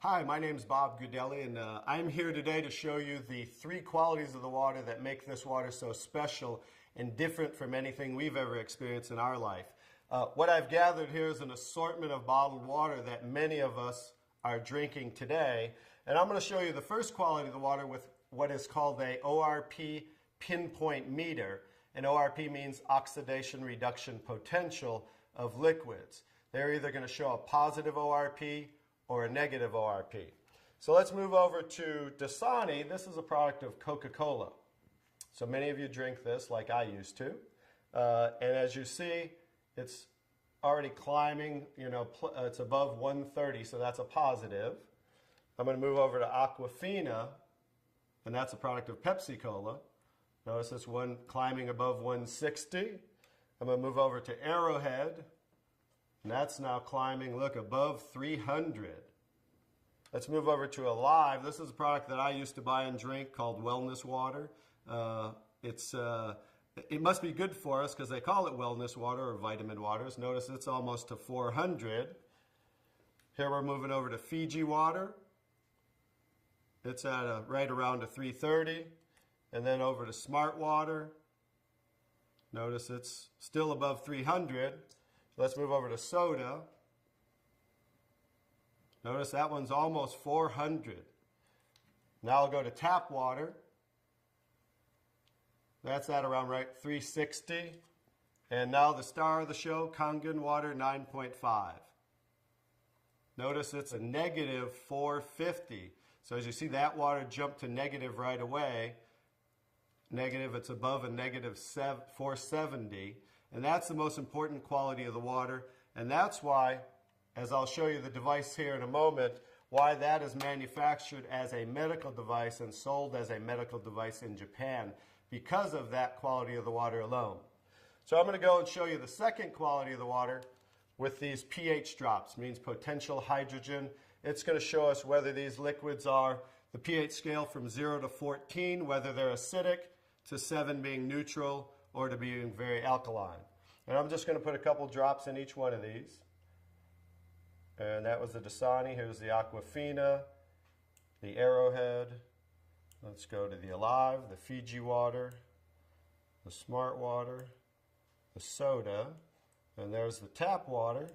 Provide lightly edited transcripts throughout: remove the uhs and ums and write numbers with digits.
Hi, my name is Bob Gudelli, and I'm here today to show you the three qualities of the water that make this water so special and different from anything we've ever experienced in our life. What I've gathered here is an assortment of bottled water that many of us are drinking today, and I'm going to show you the first quality of the water with what is called a ORP pinpoint meter, and ORP means oxidation reduction potential of liquids. They're either going to show a positive ORP or a negative ORP. So let's move over to Dasani. This is a product of Coca-Cola. So many of you drink this like I used to. And as you see, it's already climbing, it's above 130, so that's a positive. I'm going to move over to Aquafina, and that's a product of Pepsi-Cola. Notice this one climbing above 160. I'm going to move over to Arrowhead, and that's now climbing, look, above 300. Let's move over to Alive. This is a product that I used to buy and drink called Wellness Water. It must be good for us because they call it wellness water or vitamin waters. Notice it's almost to 400. Here we're moving over to Fiji water. It's at right around a 330. And then over to Smart Water. Notice it's still above 300. Let's move over to soda. Notice that one's almost 400. Now I'll go to tap water. That's at around right 360. And now the star of the show, Kangen water 9.5. Notice it's a negative 450. So as you see, that water jumped to negative right away. Negative, it's above a negative 470. And that's the most important quality of the water. And that's why, as I'll show you the device here in a moment, why that is manufactured as a medical device and sold as a medical device in Japan, because of that quality of the water alone. So I'm going to go and show you the second quality of the water with these pH drops, means potential hydrogen. It's going to show us whether these liquids are the pH scale from 0 to 14, whether they're acidic, to 7 being neutral, or to being very alkaline. And I'm just going to put a couple drops in each one of these. And that was the Dasani. Here's the Aquafina, the Arrowhead. Let's go to the Alive, the Fiji water, the Smart water, the soda, and there's the tap water,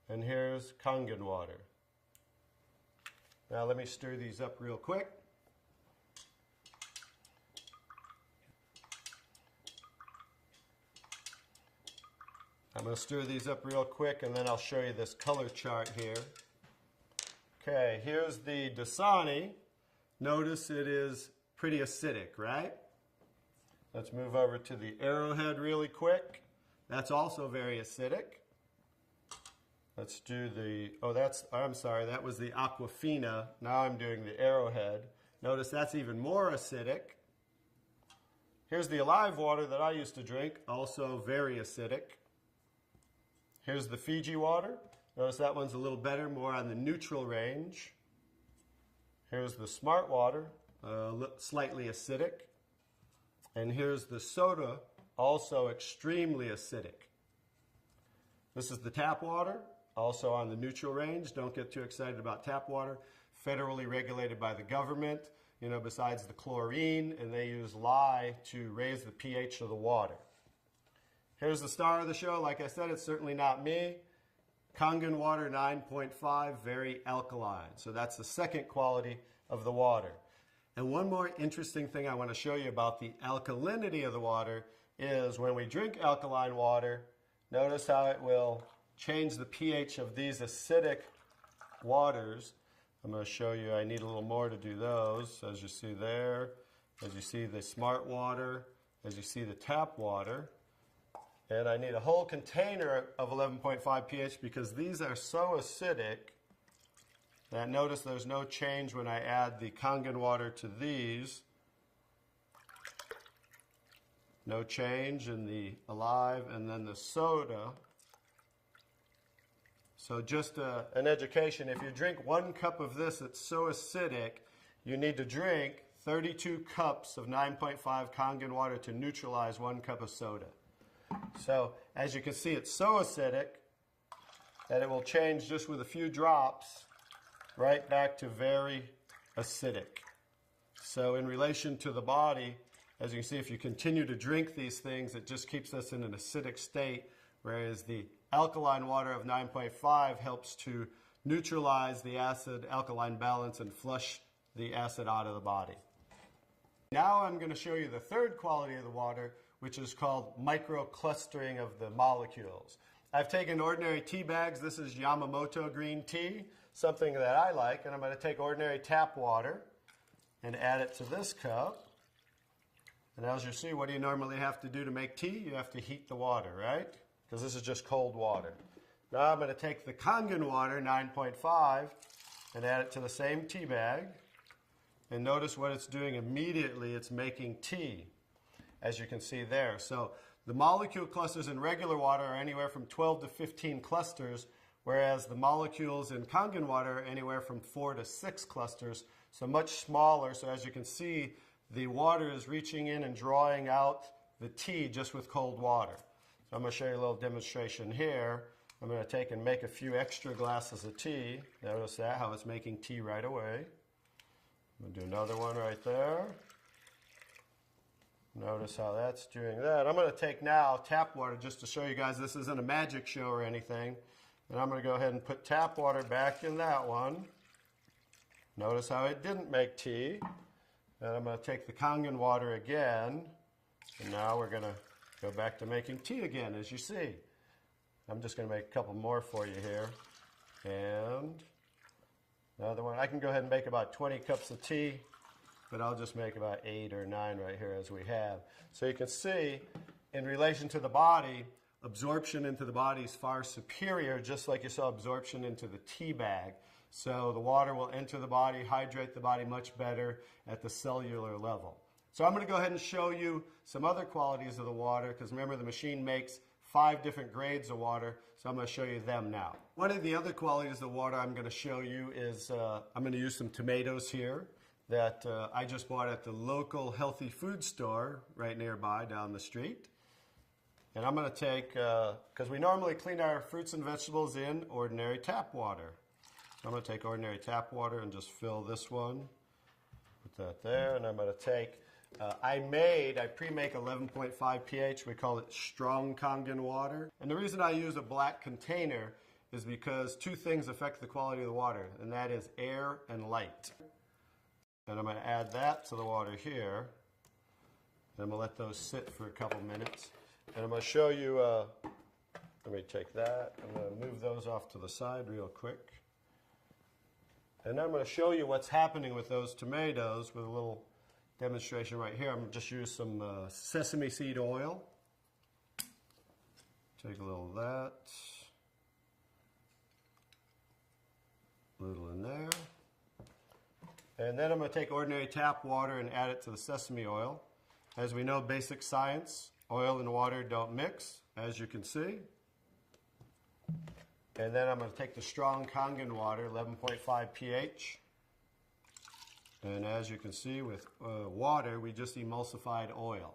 and here's Kangen water. Now let me stir these up real quick. I'm going to stir these up real quick, and then I'll show you this color chart here. Okay, here's the Dasani. Notice it is pretty acidic, right? Let's move over to the Arrowhead really quick. That's also very acidic. Let's do the, I'm sorry, that was the Aquafina. Now I'm doing the Arrowhead. Notice that's even more acidic. Here's the Alive water that I used to drink, also very acidic. Here's the Fiji water. Notice that one's a little better, more on the neutral range. Here's the Smart water, slightly acidic. And here's the soda, also extremely acidic. This is the tap water, also on the neutral range. Don't get too excited about tap water. Federally regulated by the government, besides the chlorine, and they use lye to raise the pH of the water. Here's the star of the show. Like I said, it's certainly not me. Kangen water 9.5, very alkaline. So that's the second quality of the water. And one more interesting thing I want to show you about the alkalinity of the water is when we drink alkaline water, notice how it will change the pH of these acidic waters. I'm going to show you, I need a little more to do those. As you see there, as you see the Smart water, as you see the tap water. And I need a whole container of 11.5 pH because these are so acidic that notice there's no change when I add the Kangen water to these. No change in the Alive, and then the soda. So just an education, if you drink 1 cup of this that's so acidic, you need to drink 32 cups of 9.5 Kangen water to neutralize 1 cup of soda. So as you can see, it's so acidic that it will change just with a few drops right back to very acidic. So in relation to the body, as you can see, if you continue to drink these things, it just keeps us in an acidic state, whereas the alkaline water of 9.5 helps to neutralize the acid-alkaline balance and flush the acid out of the body. Now I'm going to show you the third quality of the water, which is called microclustering of the molecules. I've taken ordinary tea bags. This is Yamamoto green tea, something that I like, and I'm going to take ordinary tap water and add it to this cup. And as you see, what do you normally have to do to make tea? You have to heat the water, right? Because this is just cold water. Now I'm going to take the Kangen water, 9.5, and add it to the same tea bag. And notice what it's doing immediately. It's making tea, as you can see there. So the molecule clusters in regular water are anywhere from 12 to 15 clusters, whereas the molecules in Kangen water are anywhere from 4 to 6 clusters, so much smaller. So as you can see, the water is reaching in and drawing out the tea just with cold water. So I'm going to show you a little demonstration here. I'm going to take and make a few extra glasses of tea. Notice that, how it's making tea right away. I'm going to do another one right there. Notice how that's doing that. I'm going to take now tap water just to show you guys this isn't a magic show or anything. And I'm going to go ahead and put tap water back in that one. Notice how it didn't make tea. And I'm going to take the Kangen water again. And now we're going to go back to making tea again, as you see. I'm just going to make a couple more for you here. And another one. I can go ahead and make about 20 cups of tea, but I'll just make about 8 or 9 right here as we have. So you can see, in relation to the body, absorption into the body is far superior, just like you saw absorption into the tea bag. So the water will enter the body, hydrate the body much better at the cellular level. So I'm going to go ahead and show you some other qualities of the water, because remember the machine makes 5 different grades of water, so I'm going to show you them now. One of the other qualities of the water I'm going to show you is I'm going to use some tomatoes here that I just bought at the local healthy food store right nearby down the street. And I'm going to take, because we normally clean our fruits and vegetables in ordinary tap water. So I'm going to take ordinary tap water and just fill this one. Put that there, and I'm going to take, I pre-make 11.5 pH. We call it strong Kangen water. And the reason I use a black container is because 2 things affect the quality of the water, and that is air and light. And I'm going to add that to the water here. And I'm going to let those sit for a couple minutes. And I'm going to show you, let me take that. I'm going to move those off to the side real quick. And I'm going to show you what's happening with those tomatoes with a little demonstration right here. I'm going to just use some sesame seed oil. Take a little of that. A little in there. And then I'm going to take ordinary tap water and add it to the sesame oil. As we know, basic science, oil and water don't mix, as you can see. And then I'm going to take the strong Kangen water, 11.5 pH. And as you can see with water, we just emulsified oil.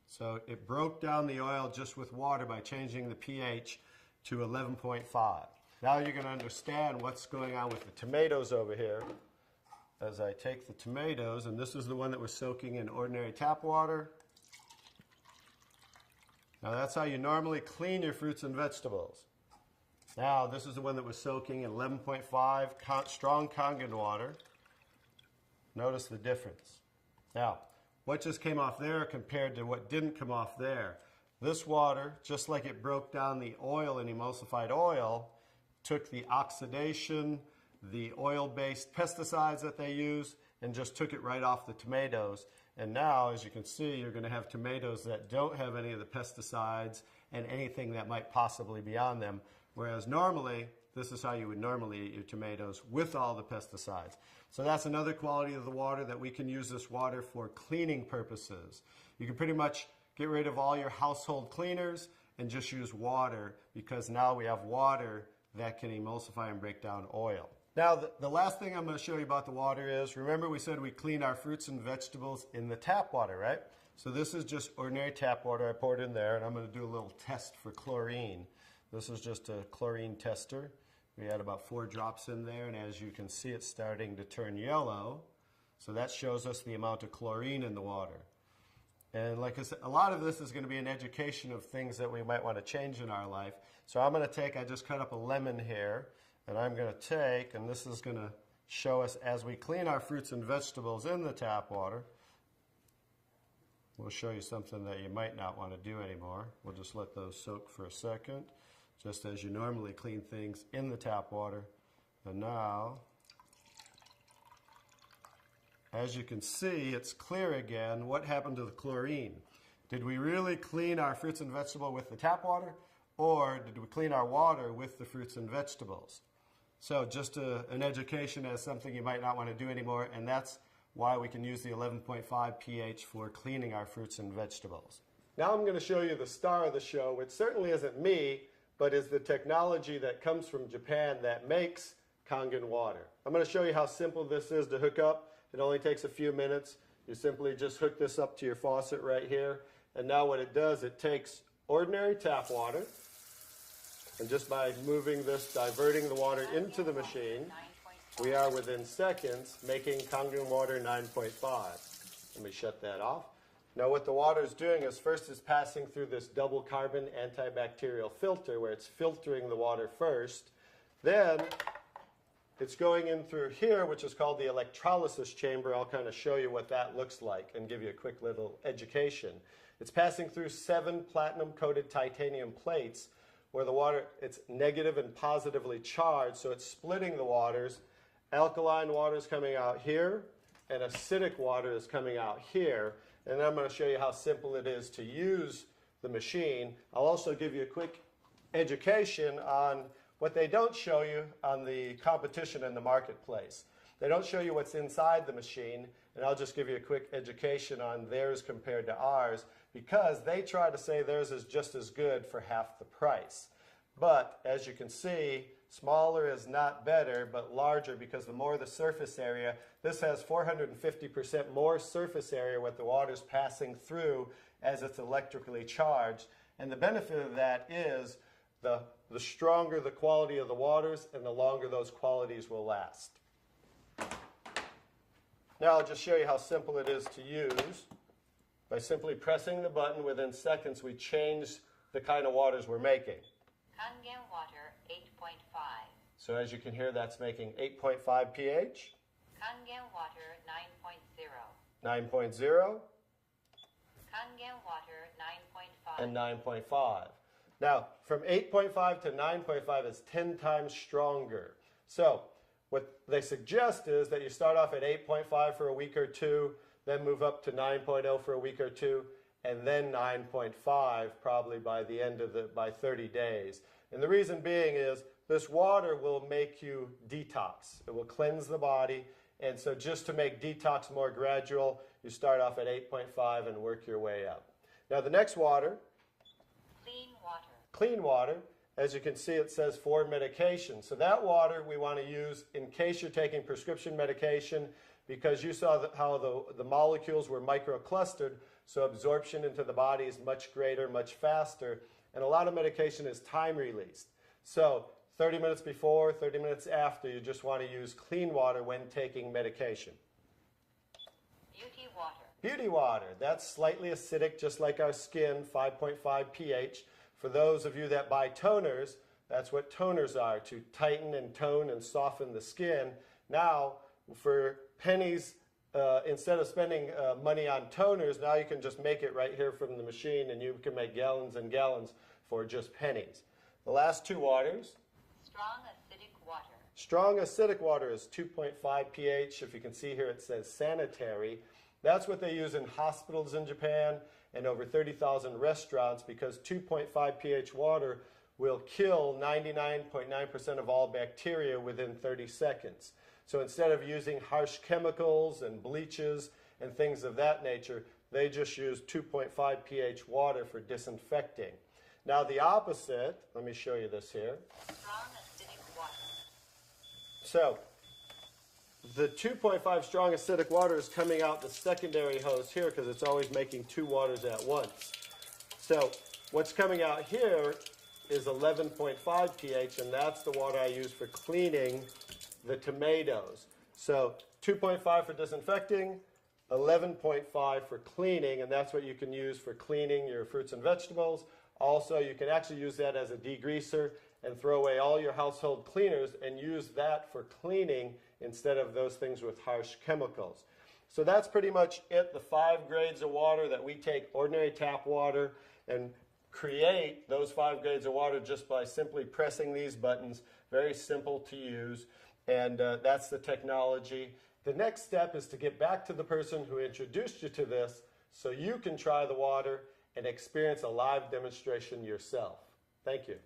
So it broke down the oil just with water by changing the pH to 11.5. Now you're going to understand what's going on with the tomatoes over here. As I take the tomatoes, and this is the one that was soaking in ordinary tap water. Now that's how you normally clean your fruits and vegetables. Now this is the one that was soaking in 11.5 strong Kangen water. Notice the difference. Now, what just came off there compared to what didn't come off there? This water, just like it broke down the oil and emulsified oil, took the oxidation, the oil-based pesticides that they use, and just took it right off the tomatoes. And now, as you can see, you're going to have tomatoes that don't have any of the pesticides and anything that might possibly be on them. Whereas normally, this is how you would normally eat your tomatoes, with all the pesticides. So that's another quality of the water, that we can use this water for cleaning purposes. You can pretty much get rid of all your household cleaners and just use water, because now we have water that can emulsify and break down oil. Now, the last thing I'm going to show you about the water is, remember we said we clean our fruits and vegetables in the tap water, right? So this is just ordinary tap water. I poured in there, and I'm going to do a little test for chlorine. This is just a chlorine tester. We had about 4 drops in there, and as you can see, it's starting to turn yellow. So that shows us the amount of chlorine in the water. And like I said, a lot of this is going to be an education of things that we might want to change in our life. So I'm going to take, I just cut up a lemon here, and I'm going to take, and this is going to show us as we clean our fruits and vegetables in the tap water. We'll show you something that you might not want to do anymore. We'll just let those soak for a second, just as you normally clean things in the tap water. And now, as you can see, it's clear again. What happened to the chlorine? Did we really clean our fruits and vegetables with the tap water, or did we clean our water with the fruits and vegetables? So just an education as something you might not want to do anymore, and that's why we can use the 11.5 pH for cleaning our fruits and vegetables. Now I'm going to show you the star of the show, which certainly isn't me, but is the technology that comes from Japan that makes Kangen water. I'm going to show you how simple this is to hook up. It only takes a few minutes. You simply just hook this up to your faucet right here. And now what it does, it takes ordinary tap water, and just by moving this, diverting the water into the machine, we are within seconds making Kangen water 9.5. Let me shut that off. Now what the water is doing is first it's passing through this double carbon antibacterial filter where it's filtering the water first. Then it's going in through here, which is called the electrolysis chamber. I'll kind of show you what that looks like and give you a quick little education. It's passing through 7 platinum-coated titanium plates where the water, it's negative and positively charged, so it's splitting the waters. Alkaline water is coming out here, and acidic water is coming out here. And I'm going to show you how simple it is to use the machine. I'll also give you a quick education on what they don't show you on the competition in the marketplace. They don't show you what's inside the machine, and I'll just give you a quick education on theirs compared to ours, because they try to say theirs is just as good for half the price. But as you can see, smaller is not better, but larger, because the more the surface area, this has 450% more surface area with the water's passing through as it's electrically charged. And the benefit of that is the stronger the quality of the waters and the longer those qualities will last. Now I'll just show you how simple it is to use. By simply pressing the button, within seconds we change the kind of waters we're making. Kangen water 8.5. So as you can hear, that's making 8.5 pH. Kangen water 9.0. 9.0. Kangen water 9.5. And 9.5. Now, from 8.5 to 9.5 is 10 times stronger. So what they suggest is that you start off at 8.5 for a week or two, then move up to 9.0 for a week or two, and then 9.5 probably by the end of by 30 days. And the reason being is this water will make you detox. It will cleanse the body. And so just to make detox more gradual, you start off at 8.5 and work your way up. Now the next water, Clean water. Clean water, as you can see it says for medication. So that water we want to use in case you're taking prescription medication, because you saw how the molecules were microclustered, so absorption into the body is much greater, much faster, and a lot of medication is time released. So 30 minutes before, 30 minutes after, you just want to use clean water when taking medication. Beauty water. Beauty water, that's slightly acidic, just like our skin, 5.5 pH. For those of you that buy toners, that's what toners are, to tighten and tone and soften the skin. Now, for pennies, instead of spending money on toners, now you can just make it right here from the machine, and you can make gallons and gallons for just pennies. The last two waters. Strong acidic water. Strong acidic water is 2.5 pH. If you can see here, it says sanitary. That's what they use in hospitals in Japan and over 30,000 restaurants, because 2.5 pH water will kill 99.9% of all bacteria within 30 seconds. So instead of using harsh chemicals and bleaches and things of that nature, they just use 2.5 pH water for disinfecting. Now the opposite, let me show you this here. Strong acidic water. So the 2.5 strong acidic water is coming out the secondary hose here, because it's always making two waters at once. So what's coming out here is 11.5 pH, and that's the water I use for cleaning the tomatoes. So 2.5 for disinfecting, 11.5 for cleaning, and that's what you can use for cleaning your fruits and vegetables. Also, you can actually use that as a degreaser and throw away all your household cleaners and use that for cleaning instead of those things with harsh chemicals. So that's pretty much it, the 5 grades of water that we take ordinary tap water and create those 5 grades of water just by simply pressing these buttons. Very simple to use, and that's the technology. The next step is to get back to the person who introduced you to this so you can try the water and experience a live demonstration yourself. Thank you.